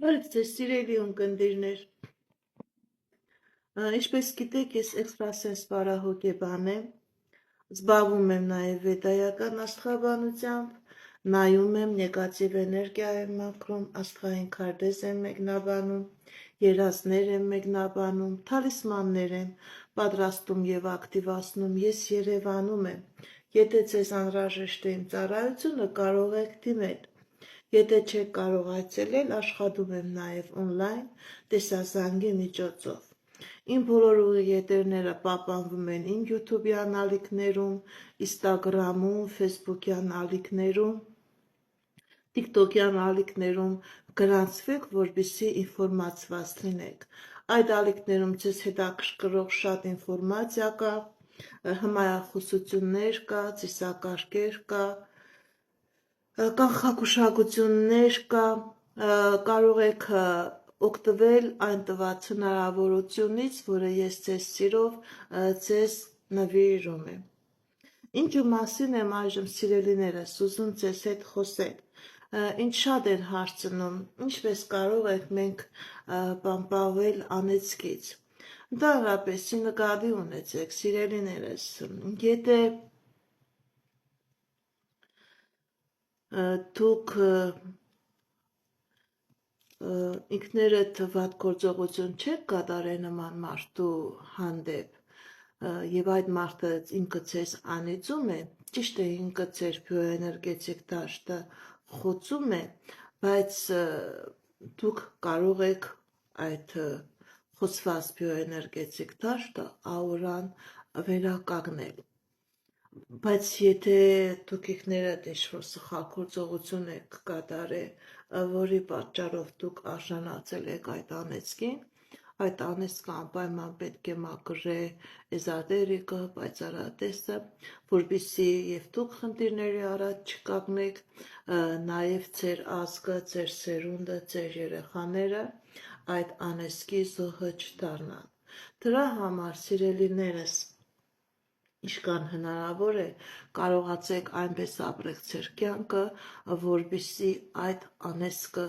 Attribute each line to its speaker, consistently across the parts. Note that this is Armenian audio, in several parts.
Speaker 1: Բարև ձեզ սիրելի ունկնդիրներ, ինչպես գիտեք, ես էքստրասենս պարահոգեբան եմ, զբաղվում եմ նաև վեդայական աստղաբանությամբ, նայում եմ, նեգատիվ էներգիա եմ մաքրում, աստղային քարտեզ եմ մեկնաբանում, երազներ եմ մեկնաբանում, թալիսմաններ եմ պատրաստում և ակտիվացնում, ես Երևանում եմ, եթե ձեզ անհրաժեշտ է իմ ծառայությունը, կարող եք դիմել։ Եթե չեք կարող այցելել, աշխատում եմ նաև օնլայն տեսազանգի միջոցով։ Իմ բոլոր ուղիղետերները պահպանվում են իմ YouTube-յան ալիքներում, Instagram-ում, Facebook-յան ալիքներում, TikTok-յան ալիքներում գրանցվեք, որպեսզի ինֆորմացված լինեք։ Այդ ալիքներում ձեզ հետաքրքրող շատ ինֆորմացիա կա, հմայախոսություններ կա, ծիսակարգեր կա, կանխագուշակություններ կա, կարող եք օգտվել այն տված հնարավորությունից, որը ես ձեզ սիրով ձեզ նվիրում եմ։ Ինչու մասին եմ այժմ սիրելիներս ուզում ձեզ հետ խոսել։ Ինչ շատ են հարցնում, ինչպես կարող ենք մենք պահպանվել անեծքից։ Ընդհանրապես նկատի ունեցեք, սիրելիներս, եթե դուք ինքներդ վատ գործողություն չեք կատարել նման մարդու հանդեպ, և այդ մարդը ինքը ձեզ անիծում է, ճիշտ է ինքը ձեր բիոէներգետիկ դաշտը խոցում է, բայց դուք կարող եք այդ խոցված բիոէներգետիկ դաշտը աուրան վերականգնել։ Բայց եթե դուք ինքներդ ինչ-որ սխալ գործողություն եք կատարել, որի պատճառով դուք արժանացել եք այդ անեծքին, այդ անեծքը անպայման պետք է մաքրել էզոտերիկը, պայծառատեսը, որպեսզի և դուք խնդիրների առաջ չկանգնեք, նաև ձեր ազգը, ձեր սերունդը, ձեր երեխաները այդ անեծքի զոհը չդառնան։ Դրա համար, սիրելիներս, ինչքան հնարավոր է, կարողացեք այնպես ապրեք ձեր կյանքը, որպեսզի այդ անեծքը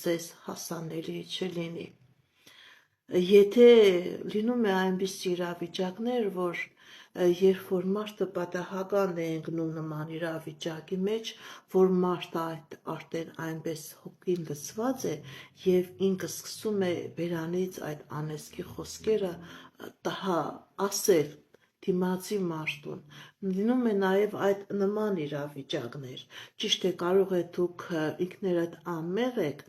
Speaker 1: ձեզ հասանելի չլինի։ Եթե լինում է այնպիսի իրավիճակներ, որ երբ որ մարդը պատահական է ընկնում նման իրավիճակի մեջ, որ մարդը արդեն այնպես հոգին լցված է և ինքը սկսում է բերանից այդ անեծքի խոսքերը ասել դիմացի մարդուն, լինում է նաև այդ նման իրավիճակներ, ճիշտ է կարող է դուք ինքներդ անմեղ եք,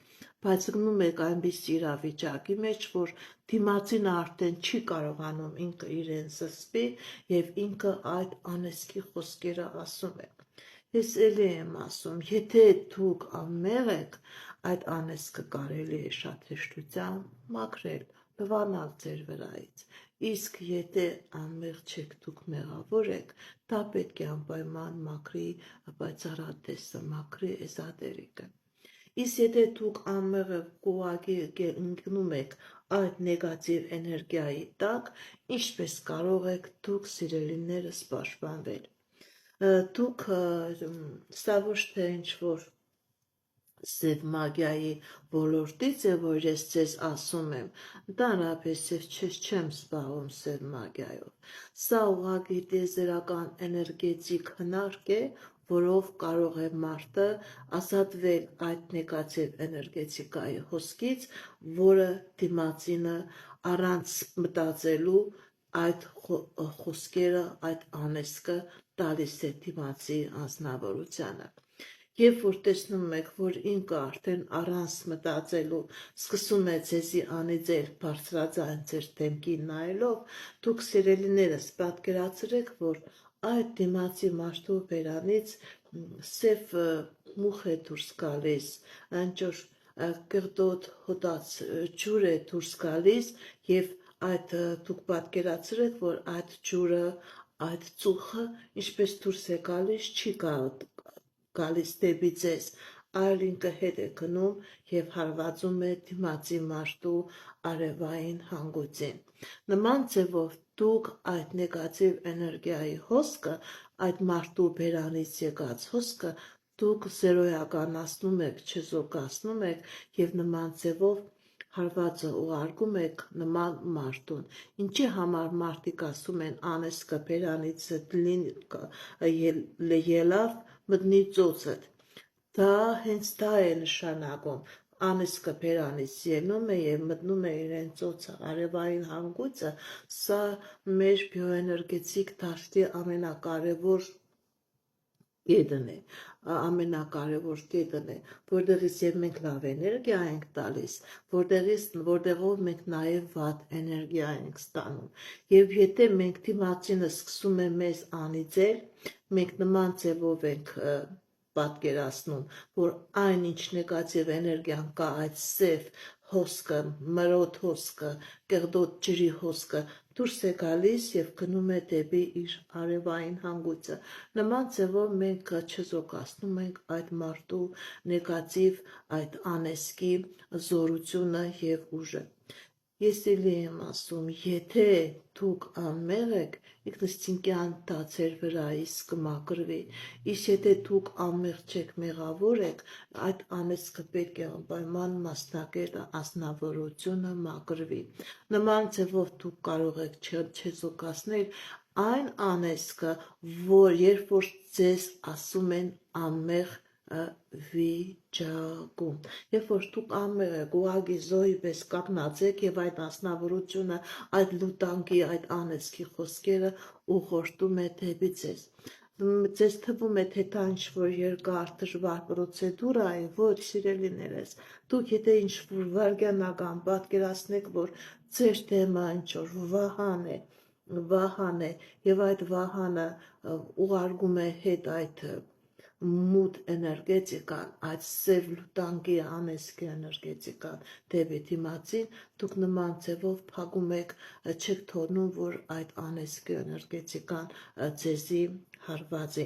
Speaker 1: բայց գնում եք այնպիսի իրավիճակի մեջ, որ դիմացինը արդեն չի կարողանում ինքը իրեն զսպի և ինքը այդ անեծքի խոսքերը ասում է։ Ես էլի եմ ասում, եթե դուք անմեղ եք, այդ անեծքը կարելի է շատ հեշտությամբ մաքրել, լվանալ ձեր վրայից, իսկ եթե անմեղ չեք, դուք մեղավոր եք, դա պետք է անպայման մաքրի պայծառատեսը, մաքրի էզոտերիկը։ Իսկ եթե դուք անմեղ եք, ուղղակի ընկնում եք այդ նեգատիվ էներգիայի տակ, ինչպես կարող եք դուք սիրելիներս պաշտպանվել։ Դուք սա ոչ թե ինչ-որ սև մագիայի ոլորտից է, որ ես ձեզ ասում եմ, ընդհանրապես ես չեմ զբաղվում սև մագիայով։ Սա ուղղակի տիեզերական էներգետիկ հնարք է, որով կարող է մարդը ազատվել այդ նեգատիվ էներգետիկայի հոսքից, որը դիմացինը առանց մտածելու այդ խոսքերը, այդ անեծքը տալիս է դիմացի անձնավորությանը։ Երբ որ տեսնում եք, որ ինքը արդեն առանց մտածելու սկսում է ձեզի անիծել բարձրաձայն ձեր դեմքին նայելով, դուք սիրելիներս պատկերացրեք, որ այդ դիմացի մարդու բերանից սև մուխ է դուրս գալիս, ինչ-որ կեղտոտ հոտած ջուր է դուրս գալիս և այդ դուք պատկերացրեք, որ այդ ջուրը, այդ ծուխը ինչպես դուրս է գալիս, չի գալիս դեպի ձեզ, այլ ինքը հետ է գնում և հարվածում է դիմացի մարդու արևային հանգույցին։ Նման ձևով դուք այդ նեգատիվ էներգիայի հոսքը, այդ մարդու բերանից եկած հոսքը դուք զերոյականացնում եք, չզոկացնում եք եւ նման ձևով հարվածը ուղարկում եք նման մարդուն։ Ինչի համար մարդիկ ասում են անեսկը բերանից ելավ մտնի ծոցդ։ Դա հենց դա է նշանակում։ Անեսկը բերանից ելնում է եւ մտնում է իրեն ծոցը, արևային հանգույցը, սա մեր բիոէներգետիկ դաշտի ամենակարևոր կետն է, որտեղից եւ մենք լավ էներգիա ենք տալիս, որտեղով մենք նաեւ վատ էներգիա ենք ստանում։ Եվ եթե մենք դիմացինը սկսում է մեզ անիծել, մենք նման ձևով ենք պատկերացնում, որ այն ինչ նեգատիվ էներգիան կա, այդ սև հոսքը, մրոտ հոսքը, կեղտոտ ջրի հոսքը դուրս է գալիս եւ գնում է դեպի իր արևային հանգույցը։ Նման ձևով մենք չզոկացնում ենք այդ մարդու նեգատիվ այդ անեսկի զորությունը եւ ուժը։ Ես էլի եմ ասում, եթե դուք անմեղ եք, ինքնըստինքյան դա ձեր վրայից կմաքրվի, իսկ եթե դուք անմեղ չեք, մեղավոր եք, այդ անեծքը պետք է անպայման մասնակետը ազնվորությունը մաքրվի։ Նման ձևով դուք կարող եք չեզոքացնել այն անեծքը, որ երբ որ ձեզ ասում են անմեղ վիճակում, երբ որ դուք անմեղ եք, ուղղակի զոհի պես կանգնած եք եւ այդ անձնավորությունը, այդ լուտանկի, այդ անեծքի խոսքերը ուղղորդում է դեպի ձեզ։ Ձեզ թվում է, թե դա ինչ-որ երկար դժվար պրոցեդուրա է, ոչ սիրելիներս, դուք եթե ինչ-որ վայրկյանական պատկերացնեք, որ ձեր դեմը ինչ-որ վահան է եւ այդ վահանը ուղարկում է հետ այդ մութ էներգետիկան, այդ սև լուտանկի անեսկի էներգետիկան դեպի դիմացին, դուք նման ձևով փակում եք, չեք թողնում, որ այդ անեսկի էներգետիկան ձեզի հարվածի։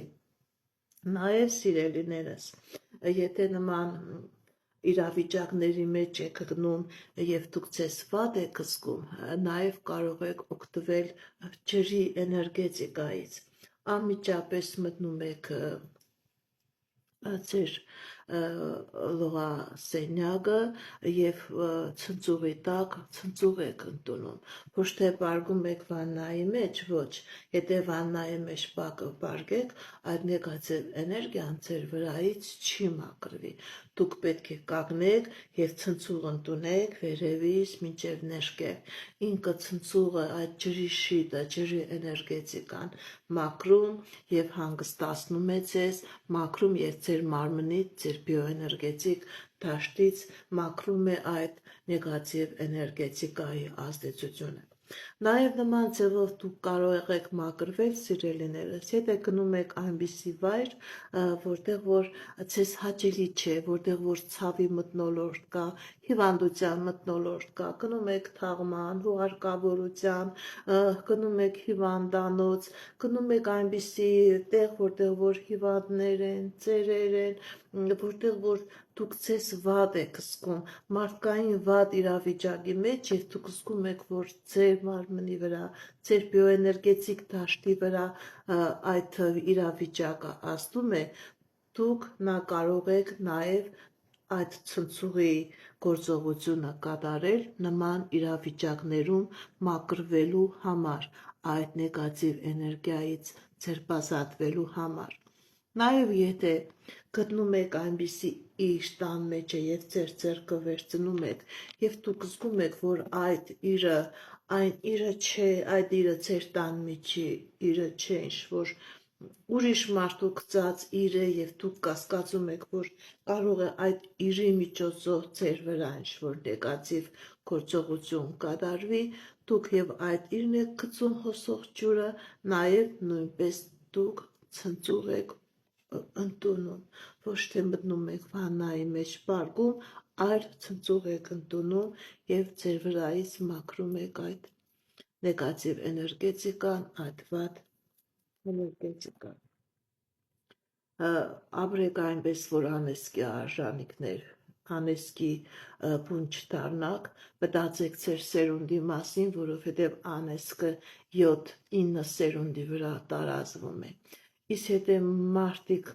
Speaker 1: Նաեւ սիրելիներս, եթե նման իրավիճակների մեջ եք գնում եւ դուք ձեզ վատ եք զգում, նաեւ կարող եք օգտվել ջրի էներգետիկայից։ Անմիջապես մտնում եք ձեր լողասենյակը եւ ցնցուղի տակ ցնցուղ եք ընդունում, ոչ թե պարգում եք վաննայի մեջ, ոչ, եթե վաննայի մեջ պարգեք, այդ նեգատիվ էներգիան ձեր վրայից չի մաքրվի։ Դուք պետք է կանգնեք եւ ցնցուղ ընդունեք վերևից մինչեւ ներքև։ Ինքը ցնցուղը այդ ջրի շիտը, ջրի էներգետիկան մաքրում եւ հանգստացնում է ձեզ, մաքրում եւ ձեր մարմնից, ձեր բիոէներգետիկ դաշտից մաքրում է այդ նեգատիվ էներգետիկայի ազդեցությունը։ Նաև նման ձևով դուք կարող եք մաքրվել, սիրելիներս, եթե գնում եք այնպիսի վայր, որտեղ որ ձեզ հաճելի չէ, որտեղ որ ցավի մթնոլորտ կա, հիվանդության մթնոլորտ կա, գնում եք թաղման, հուղարկավորության, գնում եք հիվանդանոց, գնում եք այնպիսի տեղ, որտեղ որ հիվանդներ են, ծերեր են, որտեղ որ դուք ձեզ վատ եք զգում, մարդկային վատ իրավիճակի մեջ եւ դուք զգում եք, որ ձեր մարմնի վրա, ձեր բիոէներգետիկ դաշտի վրա այդ իրավիճակը ազդում է, դուք կարող եք նաեւ այդ ցնցուղի գործողությունը կատարել նման իրավիճակներում մաքրվելու համար, այդ նեգատիվ էներգիայից ձերբազատվելու համար։ Նաև եթե գտնում եք այնպիսի իր տան մեջ է եւ ձեր ձեռքը վերցնում եք եւ դուք զգում եք, որ այդ իրը, այն իրը չէ, այդ իրը ձեր տան միջի իրը չէ, ինչ-որ ուրիշ մարդու գծած իր է եւ դուք կասկածում եք, որ կարող է այդ իրի միջոցով ձեր վրա ինչ-որ նեգատիվ գործողություն կատարվի, դուք եւ այդ իրն եք գցում հոսող ջուրը, նաեւ նույնպես դուք ցնցուղ եք ընդունում, ոչ թե մտնում եք վաննայի մեջ պարգում, այլ ցնցուղ եք ընդունում եւ ձեր վրայից մաքրում եք այդ նեգատիվ էներգետիկան, այդ վատ էներգետիկան։ Ապրեք այնպես, որ անեսկի արժանինքներ, անեսկի բուն չդառնաք, մտածեք ձեր սերունդի մասին, որովհետև անեսկը 7-9 սերունդի վրա տարածվում է։ Իսկ եթե մարդիկ